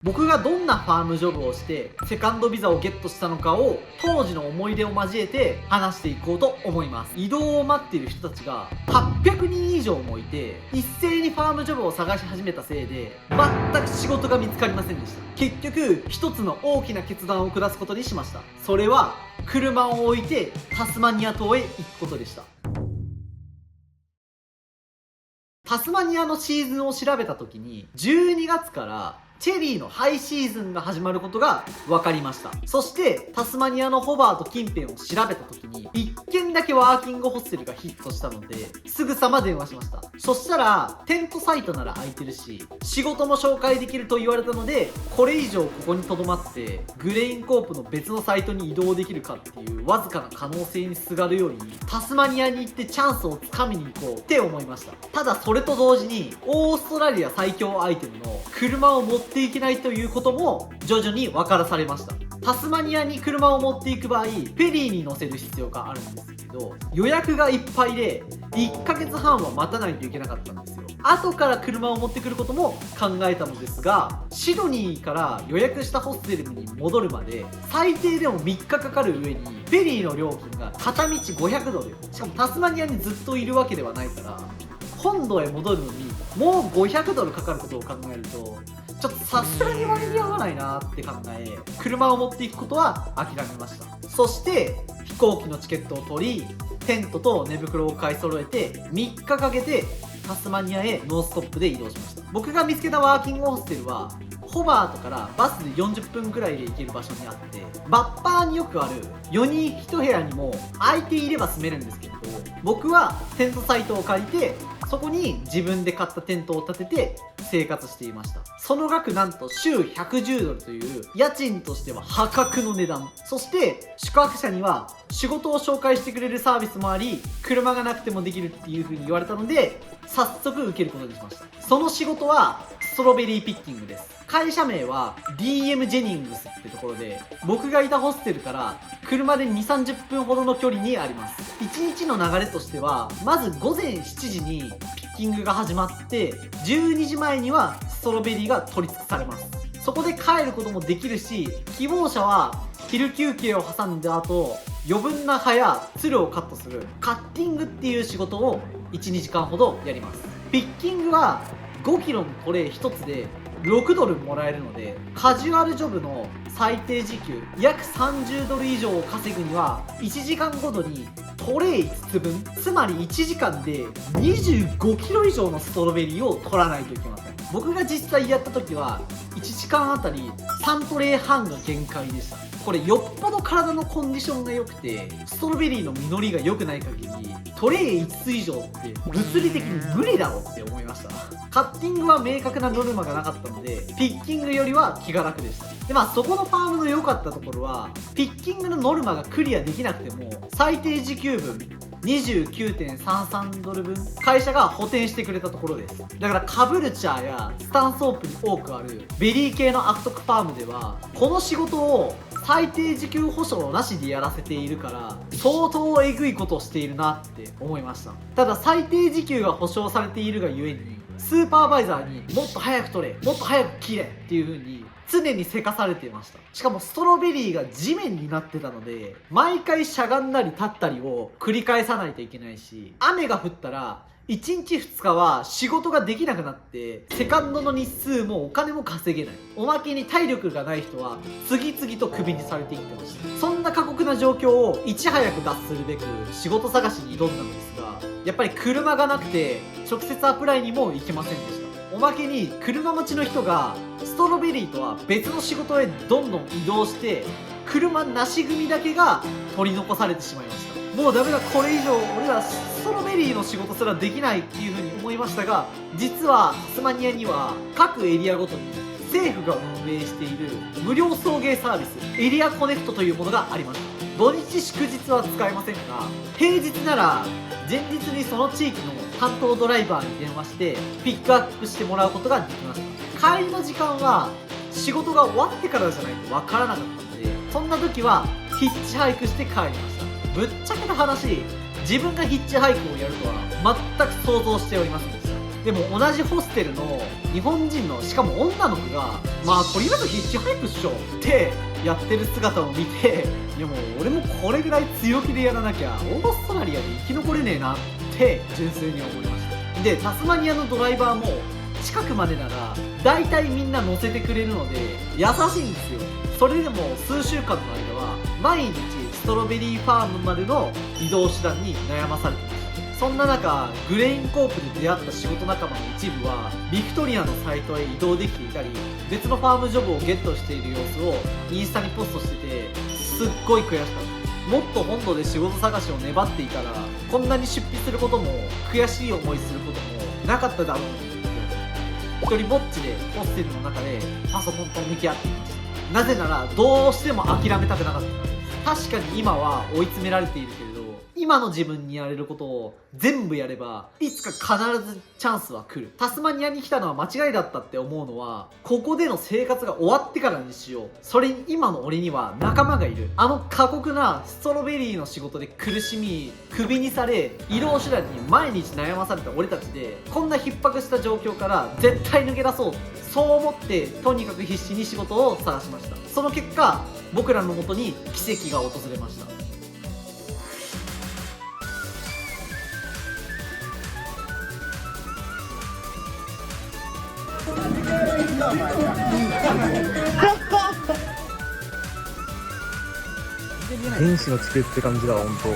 僕がどんなファームジョブをしてセカンドビザをゲットしたのかを当時の思い出を交えて話していこうと思います。移動を待っている人たちが800人以上もいて、一斉にファームジョブを探し始めたせいで全く仕事が見つかりませんでした。結局一つの大きな決断を下すことにしました。それは車を置いてタスマニア島へ行くことでした。タスマニアのシーズンを調べた時に12月からチェリーのハイシーズンが始まることが分かりました。そしてタスマニアのホバート近辺を調べた時に1軒だけワーキングホステルがヒットしたのですぐさま電話しました。そしたらテントサイトなら空いてるし仕事も紹介できると言われたので、これ以上ここに留まってグレインコープの別のサイトに移動できるかっていうわずかな可能性にすがるよりタスマニアに行ってチャンスをつかみに行こうって思いました。ただそれと同時にオーストラリア最強アイテムの車を持っていけないということも徐々に分からされました。タスマニアに車を持っていく場合フェリーに乗せる必要があるんですけど、予約がいっぱいで1ヶ月半は待たないといけなかったんですよ。後から車を持ってくることも考えたのですが、シドニーから予約したホステルに戻るまで最低でも3日かかる上にフェリーの料金が片道500ドル、しかもタスマニアにずっといるわけではないから本土へ戻るのにもう500ドルかかることを考えるとちょっとさすがに割に合わないなって考え、車を持っていくことは諦めました。そして飛行機のチケットを取りテントと寝袋を買い揃えて3日かけてタスマニアへノーストップで移動しました。僕が見つけたワーキングホステルはホバートからバスで40分くらいで行ける場所にあって、バッパーによくある4人1部屋にも空いていれば住めるんですけれど、僕はテントサイトを借りてそこに自分で買ったテントを建てて生活していました。その額なんと週110ドルという家賃としては破格の値段。そして宿泊者には仕事を紹介してくれるサービスもあり、車がなくてもできるっていう風に言われたので早速受けることにしました。その仕事はストロベリーピッキングです。会社名は DM ジェニングスってところで、僕がいたホステルから車で 2,30 分ほどの距離にあります。1日の流れとしてはまず午前7時にピッキングが始まって12時前にはストロベリーが取り尽くされます。そこで帰ることもできるし、希望者は昼休憩を挟んだ後余分な葉やつるをカットするカッティングっていう仕事を 1,2 時間ほどやります。ピッキングは5キロのトレイ1つで6ドルもらえるので、カジュアルジョブの最低時給約30ドル以上を稼ぐには1時間ごとにトレイ5つ分、つまり1時間で25キロ以上のストロベリーを取らないといけません。僕が実際やった時は1時間あたり3トレイ半が限界でした。これよっぽど体のコンディションが良くてストロベリーの実りが良くない限りトレイ5つ以上って物理的に無理だろって思いました。カッティングは明確なノルマがなかったのでピッキングよりは気が楽でした。でそこのファームの良かったところはピッキングのノルマがクリアできなくても最低時給分 29.33 ドル分会社が補填してくれたところです。だからカブルチャーやスタンソープに多くあるベリー系の悪徳ファームではこの仕事を最低時給保証なしでやらせているから相当えぐいことをしているなって思いました。ただ最低時給が保証されているがゆえにスーパーバイザーにもっと早く取れもっと早く切れっていう風に常にせかされていました。しかもストロベリーが地面になってたので毎回しゃがんだり立ったりを繰り返さないといけないし、雨が降ったら1日2日は仕事ができなくなってセカンドの日数もお金も稼げない。おまけに体力がない人は次々とクビにされていってました。そんな過酷な状況をいち早く脱するべく仕事探しに挑んだのですが、やっぱり車がなくて直接アプライにも行けませんでした。おまけに車持ちの人がストロベリーとは別の仕事へどんどん移動して車なし組だけが取り残されてしまいました。もうダメだ、これ以上俺らストロベリーの仕事すらできないっていう風に思いましたが、実はタスマニアには各エリアごとに政府が運営している無料送迎サービスエリアコネクトというものがあります。土日祝日は使えませんが平日なら前日にその地域の担当ドライバーに電話してピックアップしてもらうことができました。帰りの時間は仕事が終わってからじゃないとわからなかったので、そんな時はヒッチハイクして帰りました。ぶっちゃけた話、自分がヒッチハイクをやるとは全く想像しておりませんでした。でも同じホステルの日本人のしかも女の子がまあとりあえずヒッチハイクっしょってやってる姿を見て、いやもう俺もこれぐらい強気でやらなきゃオーストラリアで生き残れねえなって純粋に思いました。でタスマニアのドライバーも近くまでなら大体みんな乗せてくれるので優しいんですよ。それでも数週間の間は毎日ストロベリーファームまでの移動手段に悩まされてました。そんな中グレインコープで出会った仕事仲間の一部はビクトリアのサイトへ移動できていたり、別のファームジョブをゲットしている様子をインスタにポストしてて、すっごい悔しかった。もっと本土で仕事探しを粘っていたらこんなに出費することも悔しい思いすることもなかっただろうと。一人ぼっちでホステルの中でパソコンと向き合っていました。なぜならどうしても諦めたくなかったからです。確かに今は追い詰められているけれど、今の自分にやれることを全部やればいつか必ずチャンスは来る。タスマニアに来たのは間違いだったって思うのはここでの生活が終わってからにしよう。それに今の俺には仲間がいる。あの過酷なストロベリーの仕事で苦しみクビにされ移動手段に毎日悩まされた俺たちでこんな逼迫した状況から絶対抜け出そう、そう思ってとにかく必死に仕事を探しました。その結果僕らのもとに奇跡が訪れました。天使の地球って感じだわ、ほんと。